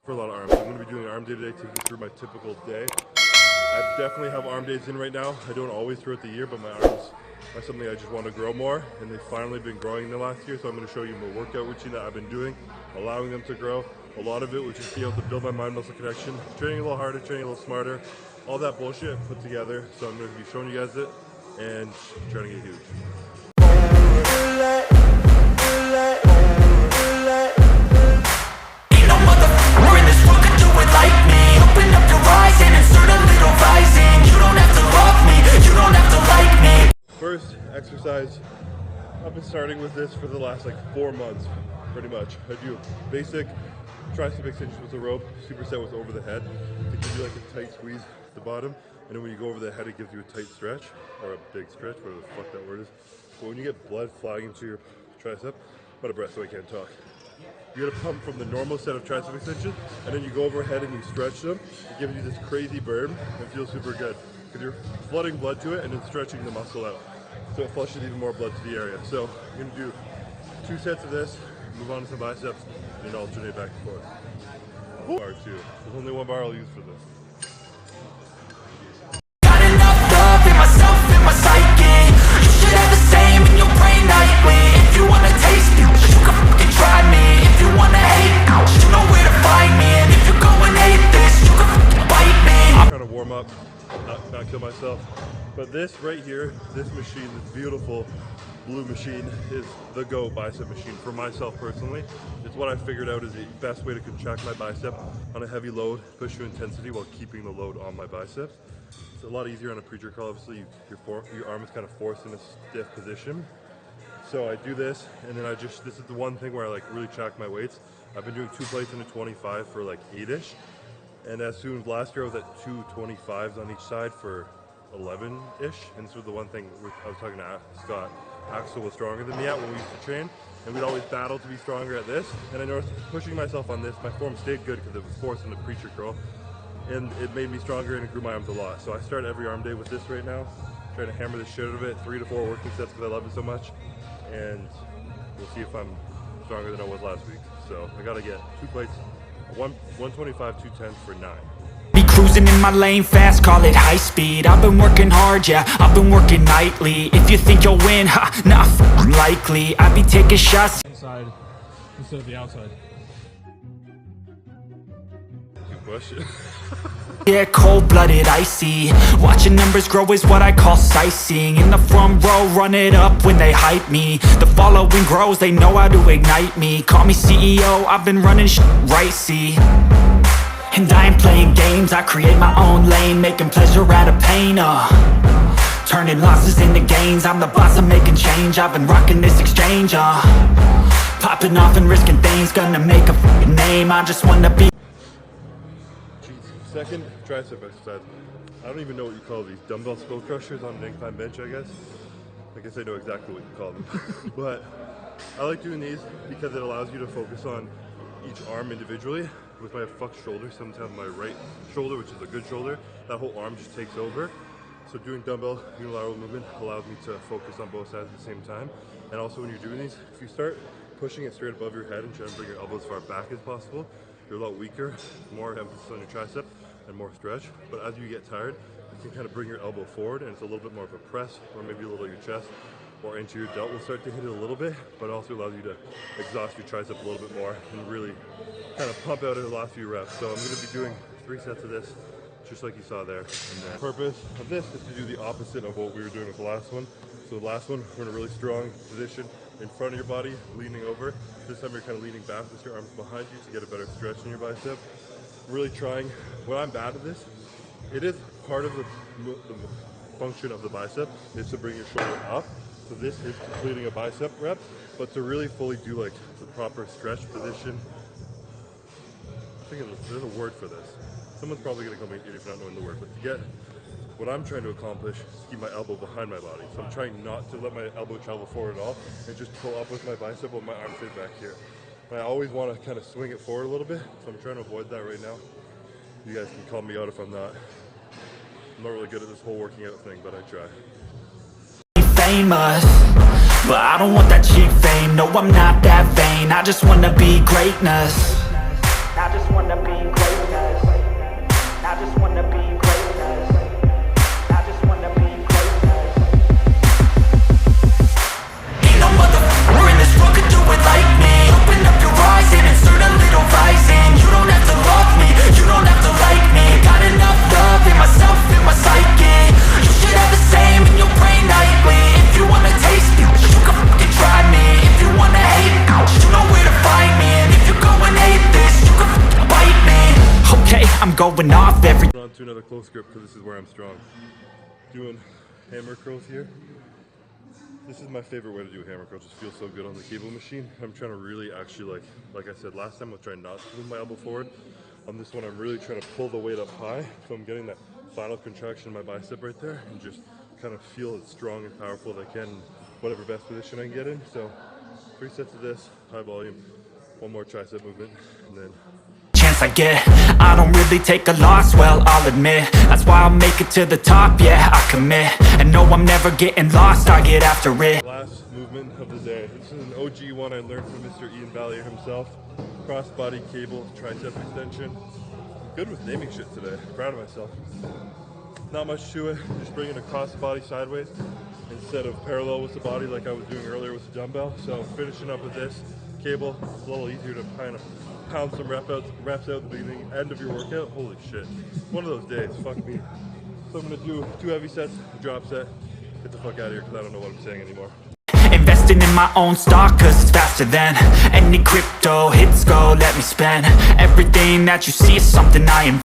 For a lot of arms. I'm going to be doing an arm day today, taking you through my typical day. I definitely have arm days in right now. I don't always throughout the year, but my arms are something I just want to grow more, and they've finally been growing in the last year. So I'm going to show you my workout routine that I've been doing, allowing them to grow. A lot of it was just be able to build my mind-muscle connection, training a little harder, training a little smarter, all that bullshit put together. So I'm going to be showing you guys it and trying to get huge. First exercise, I've been starting with this for the last like 4 months, pretty much. I do basic tricep extensions with a rope, superset with over the head to give you like a tight squeeze at the bottom, and then when you go over the head, it gives you a tight stretch, or a big stretch, whatever the fuck that word is. But when you get blood flying into your tricep, I'm out of breath so I can't talk. You're gonna pump from the normal set of tricep extensions, and then you go overhead and you stretch them. It gives you this crazy burn and feels super good because you're flooding blood to it and then stretching the muscle out. So it flushes even more blood to the area. So you're gonna do 2 sets of this, move on to some biceps, and then alternate back and forth. Bar 2. There's only 1 bar I'll use for this. Got enough love in myself, in my psyche. You should have the same in your brain nightly. If you wanna taste me, you can fucking try me. If you wanna hate, you know where to find me. And if you go and hate this, you can fucking bite me. I'm trying to warm up, not kill myself. But this right here, this machine, this beautiful blue machine, is the go bicep machine for myself personally. It's what I figured out is the best way to contract my bicep on a heavy load, push through intensity while keeping the load on my biceps. It's a lot easier on a preacher curl. Obviously, your arm is kind of forced in a stiff position. So I do this, and then this is the one thing where I like really track my weights. I've been doing 2 plates into 25 for like 8-ish. And as soon as last year I was at 2 25s on each side for 11-ish, and this was the one thing I was talking to Scott. Axel was stronger than me at when we used to train, and we'd always battle to be stronger at this. And I noticed pushing myself on this, my form stayed good because it was forced in the preacher curl, and it made me stronger and it grew my arms a lot. So I start every arm day with this right now, trying to hammer the shit out of it, 3 to 4 working sets because I love it so much, and we'll see if I'm stronger than I was last week. So I gotta get 2 plates, 125, 210s for 9. Be cruising in my lane fast, call it high speed. I've been working hard, yeah, I've been working nightly. If you think you'll win, ha, not likely. I be taking shots inside instead of the outside. Good question. Yeah, cold-blooded, icy. Watching numbers grow is what I call sightseeing. In the front row, run it up when they hype me. The following grows, they know how to ignite me. Call me CEO, I've been running shit right, see. And I ain't playing games, I create my own lane, making pleasure out of pain, turning losses into gains, I'm the boss, I'm making change. I've been rocking this exchange, popping off and risking things, gonna make a f***ing name. I just wanna be. Second tricep exercise. I don't even know what you call these. Dumbbell skull crushers on an incline bench, I guess. I guess I know exactly what you call them. But I like doing these because it allows you to focus on each arm individually. With my fucked shoulder, sometimes my right shoulder, which is a good shoulder, that whole arm just takes over. So doing dumbbell unilateral movement allows me to focus on both sides at the same time. And also when you're doing these, if you start pushing it straight above your head and trying to bring your elbows as far back as possible, you're a lot weaker, more emphasis on your tricep and more stretch. But as you get tired, you can kind of bring your elbow forward and it's a little bit more of a press, or maybe a little of your chest or into your delt will start to hit it a little bit, but also allows you to exhaust your tricep a little bit more and really kind of pump out in the last few reps. So I'm going to be doing 3 sets of this, just like you saw there. And the purpose of this is to do the opposite of what we were doing with the last one. So the last one, we're in a really strong position in front of your body, leaning over. This time you're kind of leaning back with your arms behind you to get a better stretch in your bicep. Really trying, when I'm bad at this, it is part of the function of the bicep is to bring your shoulder up. So this is completing a bicep rep, but to really fully do like the proper stretch position, I think there's a word for this. Someone's probably gonna call me an idiot for not knowing the word, but to get what I'm trying to accomplish is keep my elbow behind my body. So I'm trying not to let my elbow travel forward at all and just pull up with my bicep while my arms sit back here. And I always want to kind of swing it forward a little bit, so I'm trying to avoid that right now. You guys can call me out if I'm not really good at this whole working out thing, but I try. Famous, but I don't want that cheap fame. No, I'm not that vain. I just wanna be greatness. I just wanna be I'm going off every. On to another close grip because this is where I'm strong. Doing hammer curls here. This is my favorite way to do hammer curls. Just feels so good on the cable machine. I'm trying to really actually like I said last time, I was trying not to move my elbow forward. On this one, I'm really trying to pull the weight up high, so I'm getting that final contraction in my bicep right there, and just kind of feel as strong and powerful as I can in whatever best position I can get in. So 3 sets of this, high volume, 1 more tricep movement, and then Chance I get, I don't really take a loss, well, I'll admit. That's why I'll make it to the top, yeah, I commit. And no, I'm never getting lost, I get after it. last movement of the day. This is an OG one I learned from Mr. Ian Valier himself. Cross-body cable, tricep extension. I'm good with naming shit today, proud of myself. Not much to it, just bringing a cross-body sideways instead of parallel with the body like I was doing earlier with the dumbbell. So finishing up with this cable, it's a little easier to kind of pound some reps out at the beginning, end of your workout. Holy shit, one of those days, fuck me. So I'm gonna do 2 heavy sets, a drop set, get the fuck out of here because I don't know what I'm saying anymore. Investing in my own stock, cause it's faster than any crypto hits go, let me spend everything that you see is something I am